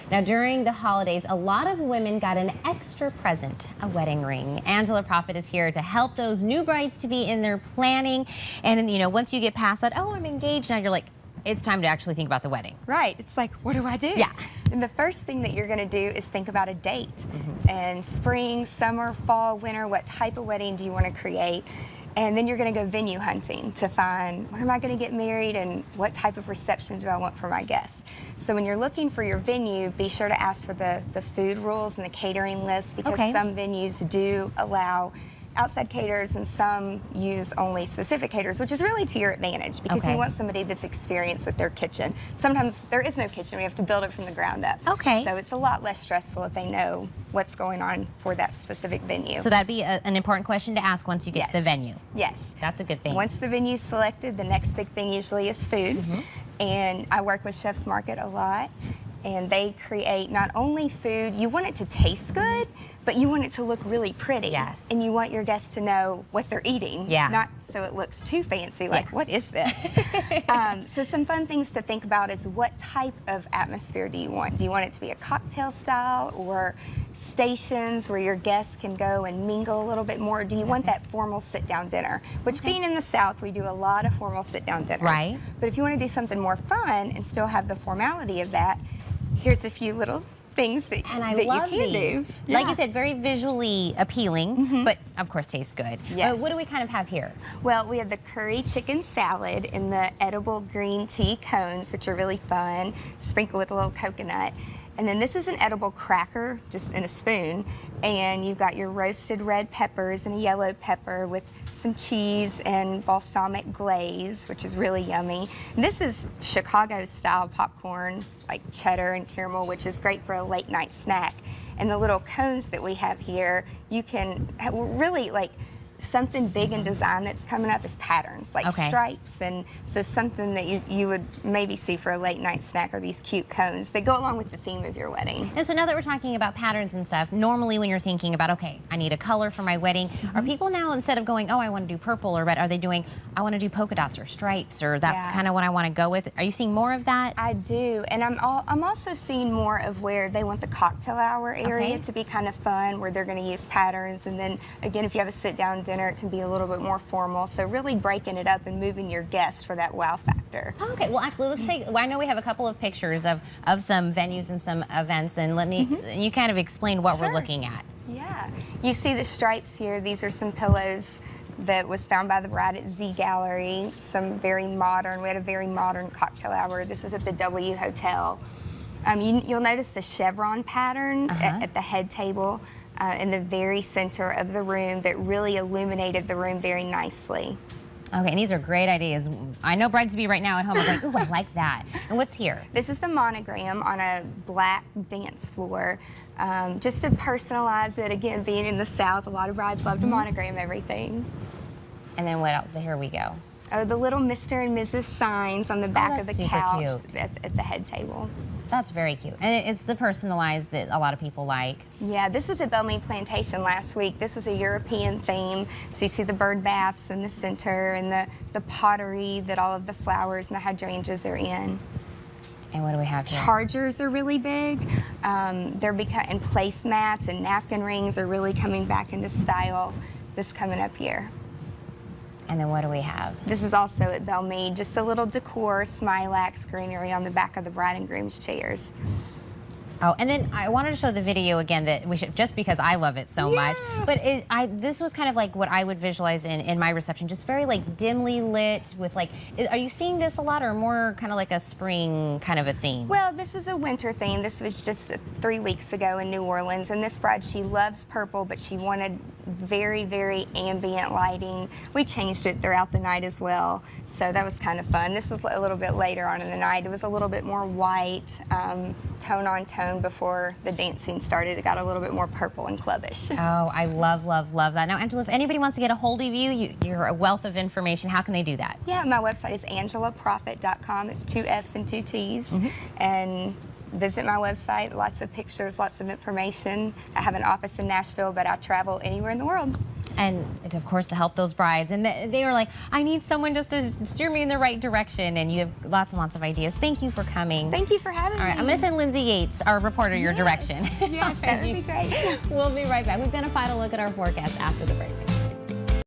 Now, during the holidays, a lot of women got an extra present, a wedding ring. Angela Profit is here to help those new brides to be in their planning. And, you know, once you get past that, oh, I'm engaged, now you're like, it's time to actually think about the wedding. Right. It's like, what do I do? Yeah. And the first thing that you're going to do is think about a date. And spring, summer, fall, winter, what type of wedding do you want to create? And then you're going to go venue hunting to find where am I going to get married and what type of reception do I want for my guests. So when you're looking for your venue, be sure to ask for the food rules and the catering list, because some venues do allow outside caterers and some use only specific caterers, which is really to your advantage because you want somebody that's experienced with their kitchen. Sometimes there is no kitchen, we have to build it from the ground up. So it's a lot less stressful if they know what's going on for that specific venue. So that'd be an important question to ask once you get to the venue. Yes. That's a good thing. Once the venue's selected, the next big thing usually is food. And I work with Chef's Market a lot. And they create not only food, you want it to taste good, but you want it to look really pretty. And you want your guests to know what they're eating, not so it looks too fancy, like, what is this? So some fun things to think about is what type of atmosphere do you want? Do you want it to be a cocktail style or stations where your guests can go and mingle a little bit more? Do you want that formal sit-down dinner? Which being in the South, we do a lot of formal sit-down dinners. But if you want to do something more fun and still have the formality of that, here's a few little things that, that you can do. Like you said, very visually appealing, but of course tastes good. What do we kind of have here? Well, we have the curry chicken salad in the edible green tea cones, which are really fun, sprinkled with a little coconut. And then this is an edible cracker, just in a spoon. And you've got your roasted red peppers and a yellow pepper with some cheese and balsamic glaze, which is really yummy. And this is Chicago-style popcorn, like cheddar and caramel, which is great for a late night snack. And the little cones that we have here, you can really like something big in design that's coming up is patterns, like stripes. And so something that you would maybe see for a late night snack are these cute cones that go along with the theme of your wedding. And so now that we're talking about patterns and stuff, normally when you're thinking about, okay, I need a color for my wedding, are people now, instead of going, oh, I want to do purple or red, are they doing, I want to do polka dots or stripes, or that's kind of what I want to go with? Are you seeing more of that? I do, and I'm also seeing more of where they want the cocktail hour area to be kind of fun, where they're going to use patterns. And then again, if you have a sit-down dinner, it can be a little bit more formal. So really breaking it up and moving your guests for that wow factor. Okay, well actually let's take, I know we have a couple of pictures of some venues and some events, and let me, you kind of explain what we're looking at. Yeah, you see the stripes here. These are some pillows that was found by the bride at Z Gallery. Some very modern, we had a very modern cocktail hour. This was at the W Hotel. You'll notice the chevron pattern at the head table in the very center of the room that really illuminated the room very nicely. Okay, and these are great ideas. I know brides-to-be right now at home are like, ooh, I like that. And what's here? This is the monogram on a black dance floor. Just to personalize it, again, being in the South, a lot of brides love to monogram everything. And then what else? Here we go. Oh, the little Mr. and Mrs. signs on the back of the couch at the head table. That's very cute. And it's the personalized that a lot of people like. Yeah, this was at Bellmead Plantation last week. This was a European theme. So you see the bird baths in the center and the pottery that all of the flowers and the hydrangeas are in. And what do we have here? Chargers are really big. And placemats and napkin rings are really coming back into style. This coming up here. And then what do we have? This is also at Bellmead, just a little decor, Smilax greenery on the back of the bride and groom's chairs. Oh, and then I wanted to show the video again that we should, just because I love it so much. But this was kind of like what I would visualize in my reception, just very like dimly lit with like, are you seeing this a lot or more kind of like a spring kind of a theme? Well, this was a winter theme. This was just 3 weeks ago in New Orleans. And this bride, she loves purple, but she wanted very, very ambient lighting. We changed it throughout the night as well. So that was kind of fun. This was a little bit later on in the night. It was a little bit more white, tone on tone before the dancing started. It got a little bit more purple and clubbish. Oh, I love, love, love that. Now, Angela, if anybody wants to get a hold of you, you're a wealth of information. How can they do that? Yeah, my website is angelaprofit.com. It's 2 F's and 2 T's. And visit my website. Lots of pictures, lots of information. I have an office in Nashville, but I travel anywhere in the world. and of course to help those brides. And they were like, I need someone just to steer me in the right direction, and you have lots and lots of ideas. Thank you for coming. Thank you for having me. All right, I'm going to send Lindsay Yates, our reporter, your direction. Yes, that would be great. We'll be right back. We've got a final look at our forecast after the break.